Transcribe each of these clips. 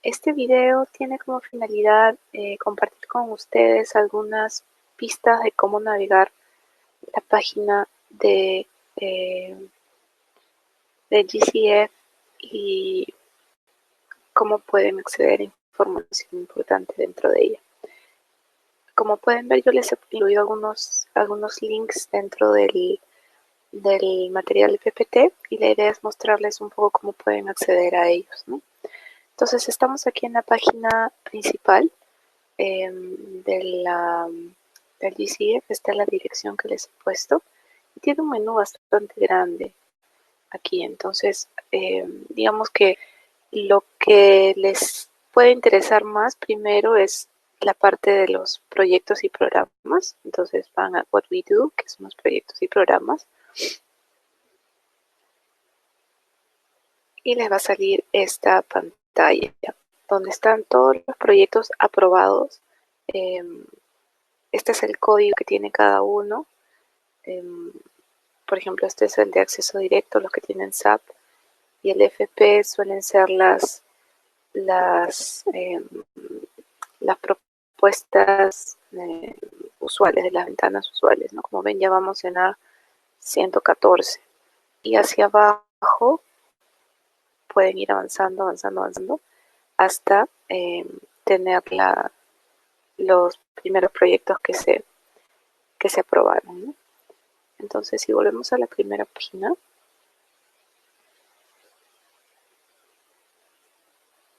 Este video tiene como finalidad compartir con ustedes algunas pistas de cómo navegar la página de GCF y cómo pueden acceder a información importante dentro de ella. Como pueden ver, yo les he incluido algunos links dentro del material de PPT y la idea es mostrarles un poco cómo pueden acceder a ellos, ¿no? Entonces estamos aquí en la página principal del GCF, está la dirección que les he puesto y tiene un menú bastante grande aquí. Entonces digamos que lo que les puede interesar más primero es la parte de los proyectos y programas. Entonces van a What We Do, que son los proyectos y programas, y les va a salir esta pantalla donde están todos los proyectos aprobados. Este es el código que tiene cada uno. Por ejemplo, este es el de acceso directo, los que tienen SAP, y el FP suelen ser las propuestas usuales, de las ventanas usuales, ¿no? Como ven, ya vamos en la 114 y hacia abajo pueden ir avanzando hasta tener los primeros proyectos que se aprobaron, ¿no? Entonces, si volvemos a la primera página,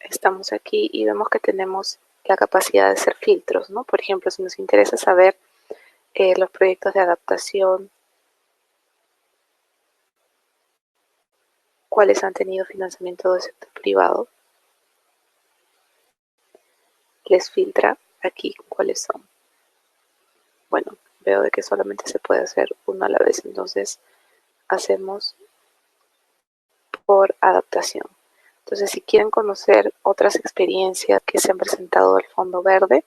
estamos aquí y vemos que tenemos la capacidad de hacer filtros, ¿no? Por ejemplo, si nos interesa saber los proyectos de adaptación, cuáles han tenido financiamiento del sector privado, les filtra aquí cuáles son. Bueno, veo de que solamente se puede hacer uno a la vez, entonces hacemos por adaptación. Entonces, si quieren conocer otras experiencias que se han presentado del Fondo Verde,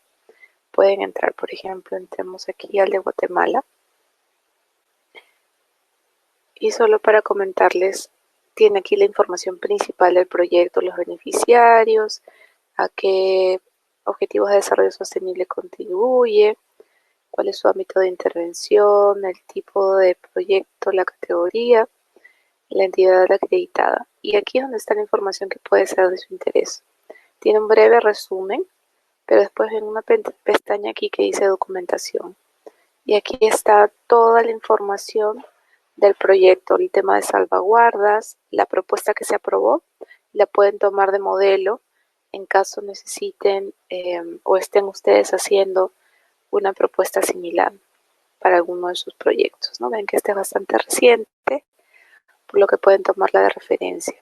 pueden entrar. Por ejemplo, entremos aquí al de Guatemala. Y solo para comentarles, tiene aquí la información principal del proyecto, los beneficiarios, a qué objetivos de desarrollo sostenible contribuye, cuál es su ámbito de intervención, el tipo de proyecto, la categoría, la entidad acreditada. Y aquí es donde está la información que puede ser de su interés. Tiene un breve resumen, pero después ven una pestaña aquí que dice documentación. Y aquí está toda la información del proyecto, el tema de salvaguardas, la propuesta que se aprobó, la pueden tomar de modelo en caso necesiten o estén ustedes haciendo una propuesta similar para alguno de sus proyectos, ¿no? Ven que este es bastante reciente, por lo que pueden tomarla de referencia.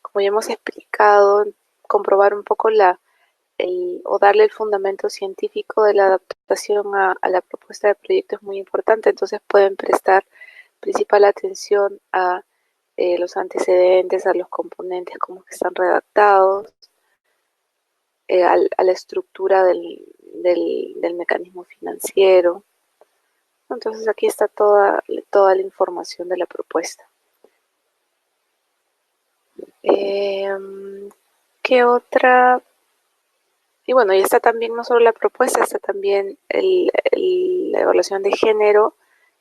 Como ya hemos explicado, comprobar un poco o darle el fundamento científico de la adaptación a la propuesta de proyecto es muy importante, entonces pueden prestar principal atención a los antecedentes, a los componentes, cómo están redactados, a la estructura del mecanismo financiero. Entonces aquí está toda la información de la propuesta. ¿Qué otra? Y bueno, y está también no solo la propuesta, está también la evaluación de género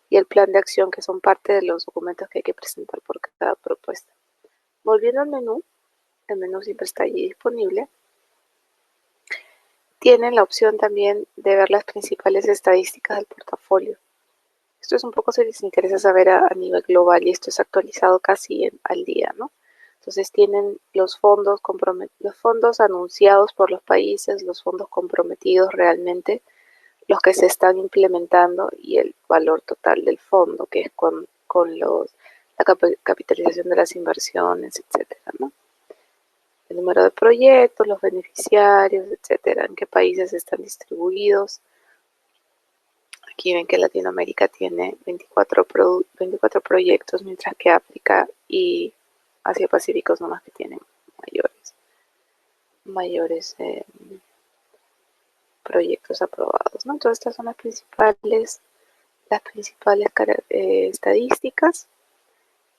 y el plan de acción, que son parte de los documentos que hay que presentar por cada propuesta. Volviendo al menú, el menú siempre está allí disponible. Tienen la opción también de ver las principales estadísticas del portafolio. Esto es un poco si les interesa saber a nivel global, y esto es actualizado casi al día, ¿no? Entonces tienen los fondos anunciados por los países, los fondos comprometidos realmente, los que se están implementando y el valor total del fondo, que es con la capitalización de las inversiones, etcétera, ¿no? El número de proyectos, los beneficiarios, etcétera, en qué países están distribuidos. Aquí ven que Latinoamérica tiene 24 proyectos, mientras que África y Asia Pacífico son las que tienen mayores proyectos aprobados, ¿no? Entonces estas son las principales estadísticas,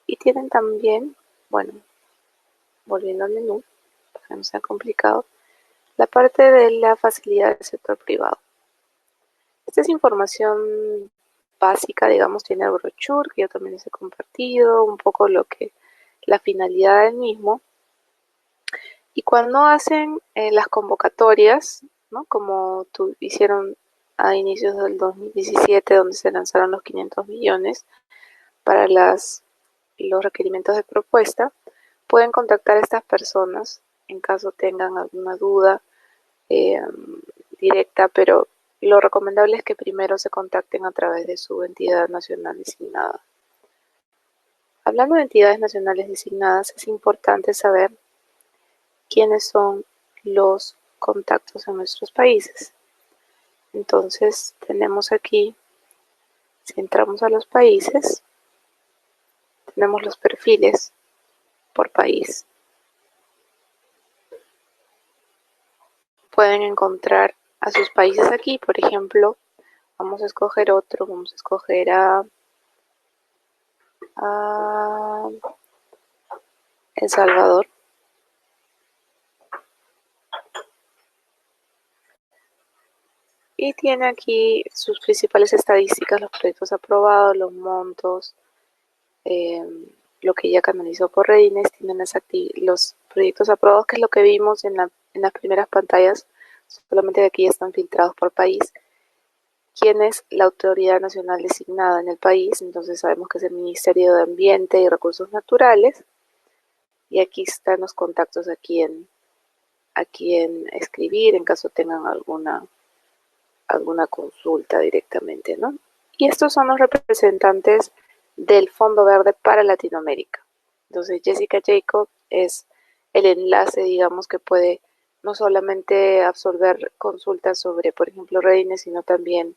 y tienen también, bueno, volviendo al menú, que no sea complicado, la parte de la facilidad del sector privado. Esta es información básica, digamos, tiene el brochure que yo también les he compartido, un poco la finalidad del mismo. Y cuando hacen las convocatorias, ¿no? Como hicieron a inicios del 2017, donde se lanzaron los 500 millones para los requerimientos de propuesta, pueden contactar a estas personas en caso tengan alguna duda directa, pero lo recomendable es que primero se contacten a través de su entidad nacional designada. Hablando de entidades nacionales designadas, es importante saber quiénes son los contactos en nuestros países. Entonces tenemos aquí, si entramos a los países, tenemos los perfiles por país. Pueden encontrar a sus países aquí, por ejemplo, vamos a escoger otro, vamos a escoger a El Salvador. Y tiene aquí sus principales estadísticas, los proyectos aprobados, los montos, lo que ya canalizó por Readiness, tienen los proyectos aprobados, que es lo que vimos en las primeras pantallas, solamente que aquí están filtrados por país. ¿Quién es la autoridad nacional designada en el país? Entonces sabemos que es el Ministerio de Ambiente y Recursos Naturales. Y aquí están los contactos a quién escribir en caso tengan alguna consulta directamente, ¿no? Y estos son los representantes del Fondo Verde para Latinoamérica. Entonces Jessica Jacob es el enlace, digamos, que puede no solamente absorber consultas sobre, por ejemplo, Readiness, sino también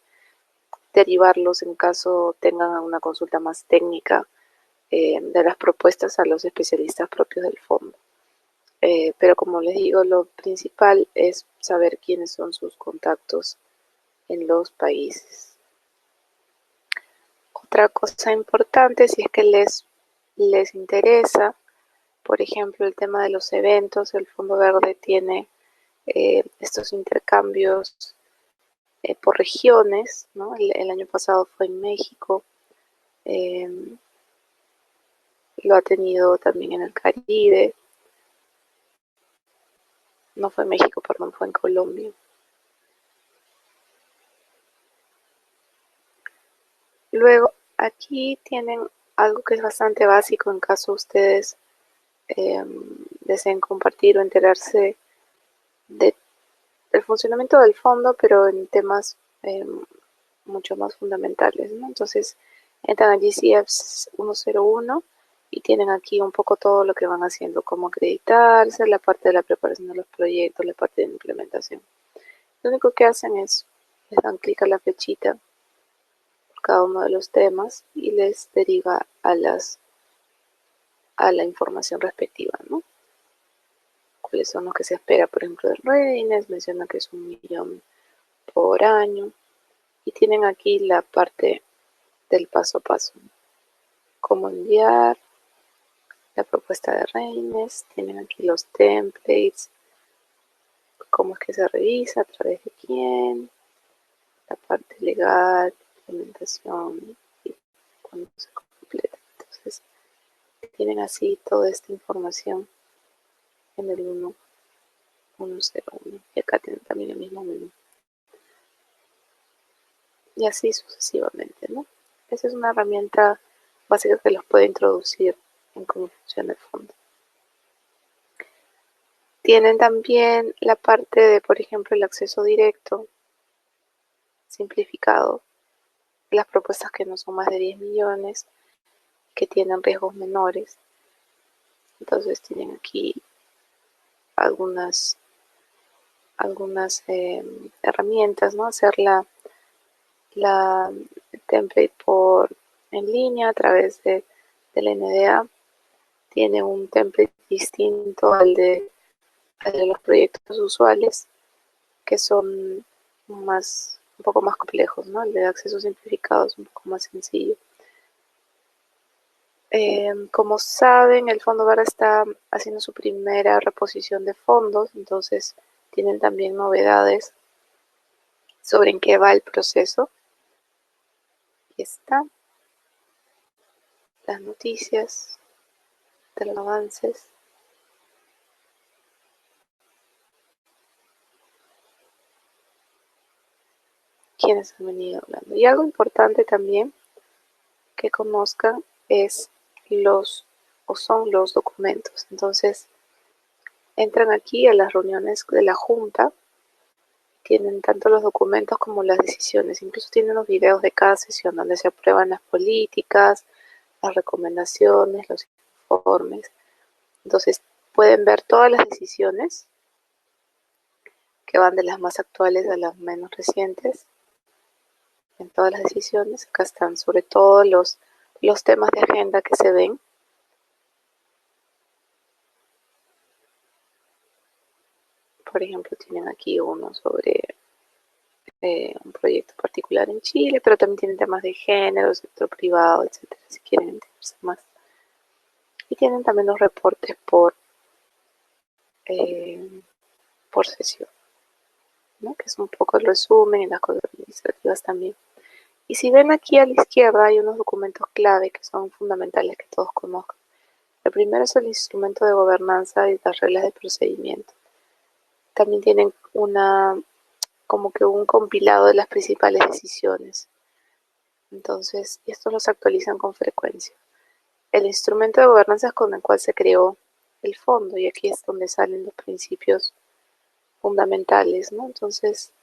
derivarlos en caso tengan una consulta más técnica de las propuestas a los especialistas propios del fondo. Pero como les digo, lo principal es saber quiénes son sus contactos en los países. Otra cosa importante, si es que les interesa, por ejemplo, el tema de los eventos, el Fondo Verde tiene estos intercambios por regiones, ¿no? El año pasado fue en México, lo ha tenido también en el Caribe, no fue en México, perdón, fue en Colombia. Luego, aquí tienen algo que es bastante básico en caso ustedes deseen compartir o enterarse del funcionamiento del fondo, pero en temas mucho más fundamentales, ¿no? Entonces, entran a GCF 101 y tienen aquí un poco todo lo que van haciendo, cómo acreditarse, la parte de la preparación de los proyectos, la parte de implementación. Lo único que hacen es, les dan clic a la flechita por cada uno de los temas y les deriva a la información respectiva, ¿no? Cuáles son los que se espera, por ejemplo, del Readiness, menciona que es 1 millón por año, y tienen aquí la parte del paso a paso, cómo enviar la propuesta de Readiness, tienen aquí los templates, cómo es que se revisa, a través de quién, la parte legal, implementación y cuando se completa. Entonces, tienen así toda esta información en el 101 y acá tienen también el mismo menú. Y así sucesivamente, ¿no? Esa es una herramienta básica que los puede introducir en cómo funciona el fondo. Tienen también la parte de, por ejemplo, el acceso directo, simplificado, las propuestas que no son más de 10 millones, que tienen riesgos menores. Entonces tienen aquí algunas herramientas, ¿no? Hacer la template en línea a través de la NDA. Tiene un template distinto al de los proyectos usuales, que son un poco más complejos, ¿no? El de acceso simplificado es un poco más sencillo. Como saben, el Fondo Vara está haciendo su primera reposición de fondos, entonces tienen también novedades sobre en qué va el proceso. Aquí están las noticias de los avances. Quienes han venido hablando. Y algo importante también que conozcan es son los documentos. Entonces, entran aquí a las reuniones de la Junta, tienen tanto los documentos como las decisiones, incluso tienen los videos de cada sesión donde se aprueban las políticas, las recomendaciones, los informes. Entonces, pueden ver todas las decisiones que van de las más actuales a las menos recientes. En todas las decisiones, acá están sobre todo los temas de agenda que se ven. Por ejemplo, tienen aquí uno sobre un proyecto particular en Chile, pero también tienen temas de género, sector privado, etcétera, si quieren enterarse más. Y tienen también los reportes por sesión, ¿no? Que es un poco el resumen y las cosas administrativas también. Y si ven aquí a la izquierda hay unos documentos clave que son fundamentales que todos conozcan. El primero es el instrumento de gobernanza y las reglas de procedimiento. También tienen como que un compilado de las principales decisiones. Entonces, estos los actualizan con frecuencia. El instrumento de gobernanza es con el cual se creó el fondo y aquí es donde salen los principios fundamentales, ¿no? Entonces,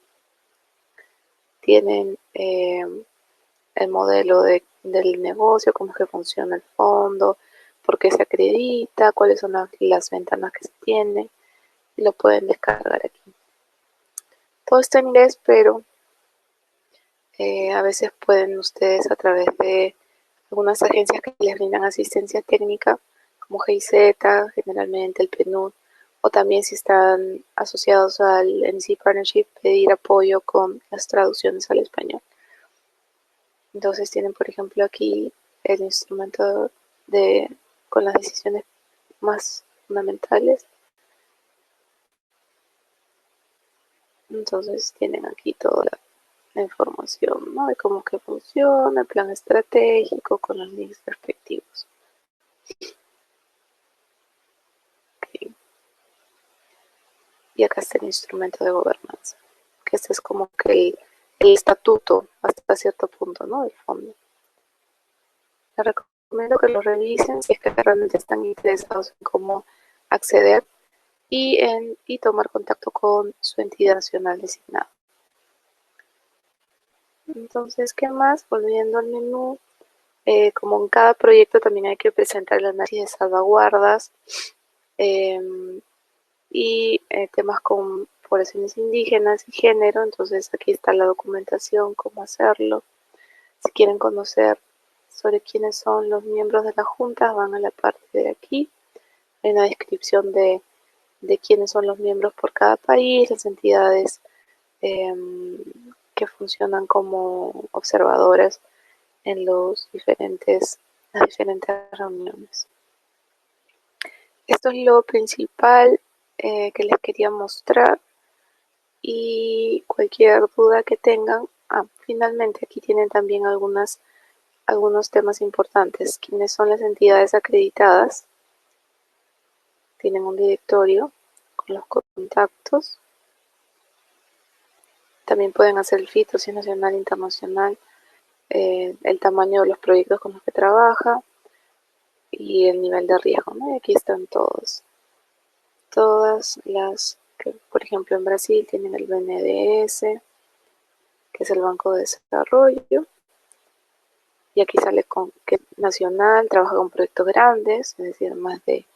tienen el modelo del negocio, cómo es que funciona el fondo, por qué se acredita, cuáles son las ventanas que se tienen y lo pueden descargar aquí. Todo está en inglés, pero a veces pueden ustedes a través de algunas agencias que les brindan asistencia técnica, como GIZ, generalmente el PNUD, o también si están asociados al NC Partnership, pedir apoyo con las traducciones al español. Entonces tienen, por ejemplo, aquí el instrumento con las decisiones más fundamentales. Entonces tienen aquí toda la información, ¿no? De cómo que funciona, el plan estratégico con los links respectivos. Okay. Y acá está el instrumento de gobernanza, que este es como que el estatuto hasta cierto punto, ¿no? Del fondo. Les recomiendo que lo revisen si es que realmente están interesados en cómo acceder y tomar contacto con su entidad nacional designada. Entonces, ¿qué más? Volviendo al menú, como en cada proyecto también hay que presentar el análisis de salvaguardas y temas con poblaciones indígenas y género. Entonces aquí está la documentación, cómo hacerlo. Si quieren conocer sobre quiénes son los miembros de la Junta, van a la parte de aquí. Hay una descripción de quiénes son los miembros por cada país, las entidades que funcionan como observadoras en las diferentes reuniones. Esto es lo principal que les quería mostrar y cualquier duda que tengan. Finalmente aquí tienen también algunos temas importantes. ¿Quiénes son las entidades acreditadas? Tienen un directorio con los contactos. También pueden hacer el filtro si es nacional, internacional, el tamaño de los proyectos con los que trabaja y el nivel de riesgo, ¿no? Y aquí están todas las que, por ejemplo, en Brasil tienen el BNDES, que es el Banco de Desarrollo, y aquí sale con que nacional, trabaja con proyectos grandes, es decir, más de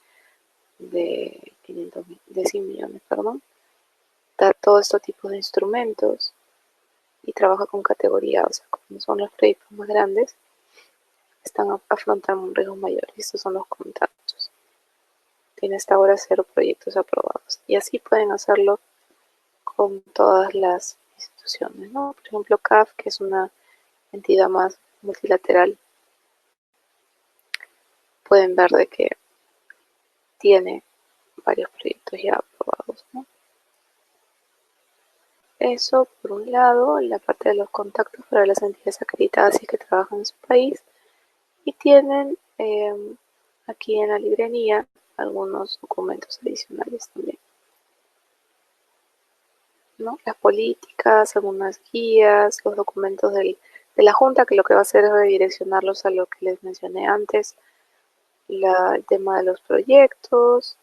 100 millones, perdón, da todos estos tipos de instrumentos y trabaja con categoría, o sea, como son los proyectos más grandes, afrontando un riesgo mayor, y estos son los contactos. Tiene hasta ahora 0 proyectos aprobados, y así pueden hacerlo con todas las instituciones, ¿no? Por ejemplo, CAF, que es una entidad más multilateral, pueden ver de que tiene varios proyectos ya aprobados, ¿no? Eso por un lado, la parte de los contactos para las entidades acreditadas y que trabajan en su país. Y tienen aquí en la librería algunos documentos adicionales también, ¿no? Las políticas, algunas guías, los documentos de la Junta, que lo que va a hacer es redireccionarlos a lo que les mencioné antes, el tema de los proyectos,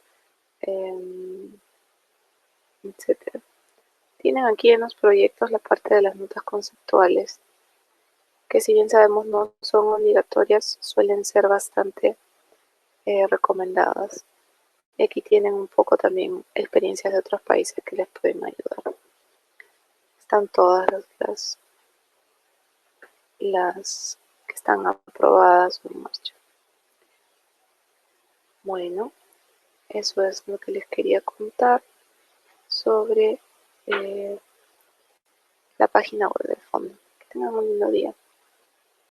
etcétera. Tienen aquí en los proyectos la parte de las notas conceptuales, que si bien sabemos no son obligatorias, suelen ser bastante recomendadas. Y aquí tienen un poco también experiencias de otros países que les pueden ayudar. Están todas las que están aprobadas o en marcha. Bueno, eso es lo que les quería contar sobre la página web del fondo. Que tengan un lindo día.